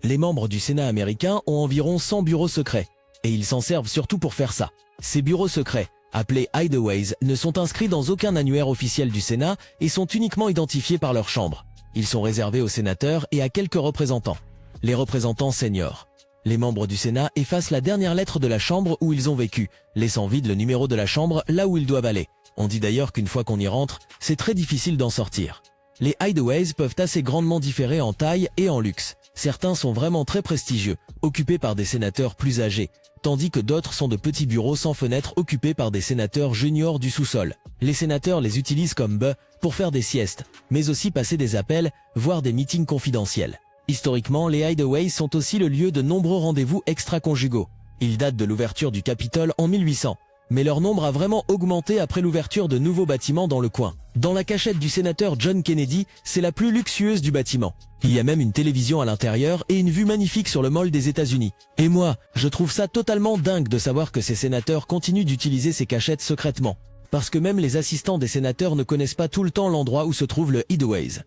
Les membres du Sénat américain ont environ 100 bureaux secrets, et ils s'en servent surtout pour faire ça. Ces bureaux secrets, appelés hideaways, ne sont inscrits dans aucun annuaire officiel du Sénat et sont uniquement identifiés par leur chambre. Ils sont réservés aux sénateurs et à quelques représentants. Les représentants seniors. Les membres du Sénat effacent la dernière lettre de la chambre où ils ont vécu, laissant vide le numéro de la chambre là où ils doivent aller. On dit d'ailleurs qu'une fois qu'on y rentre, c'est très difficile d'en sortir. Les hideaways peuvent assez grandement différer en taille et en luxe. Certains sont vraiment très prestigieux, occupés par des sénateurs plus âgés, tandis que d'autres sont de petits bureaux sans fenêtre occupés par des sénateurs juniors du sous-sol. Les sénateurs les utilisent comme pour faire des siestes, mais aussi passer des appels, voire des meetings confidentiels. Historiquement, les hideaways sont aussi le lieu de nombreux rendez-vous extra-conjugaux. Ils datent de l'ouverture du Capitole en 1800, mais leur nombre a vraiment augmenté après l'ouverture de nouveaux bâtiments dans le coin. Dans la cachette du sénateur John Kennedy, c'est la plus luxueuse du bâtiment. Il y a même une télévision à l'intérieur et une vue magnifique sur le mall des États-Unis. Et moi, je trouve ça totalement dingue de savoir que ces sénateurs continuent d'utiliser ces cachettes secrètement. Parce que même les assistants des sénateurs ne connaissent pas tout le temps l'endroit où se trouve le hideaways.